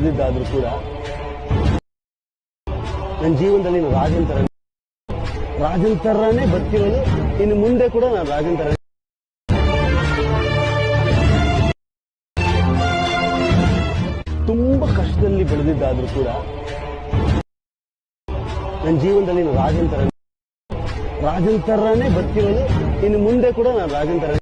ಬೆಳೆದಿದ್ದಾದ್ರೂ ಕೂಡ ನನ್ನ ಜೀವನದಲ್ಲಿ ನಾನು ರಾಜನ್ ತರನೇ ಬದುಕಿರೋದು. ಇನ್ನು ಮುಂದೆ ಕೂಡ ನಾನು ರಾಜನ್ ತರ ತುಂಬಾ ಕಷ್ಟದಲ್ಲಿ ಬೆಳೆದಿದ್ದಾದ್ರೂ ಕೂಡ ನನ್ನ ಜೀವನದಲ್ಲಿ ನಾನು ರಾಜನ್ ತರನೇ ಬದುಕಿರೋದು. ಇನ್ನು ಮುಂದೆ ಕೂಡ ನಾನು ರಾಜನ್ ತರ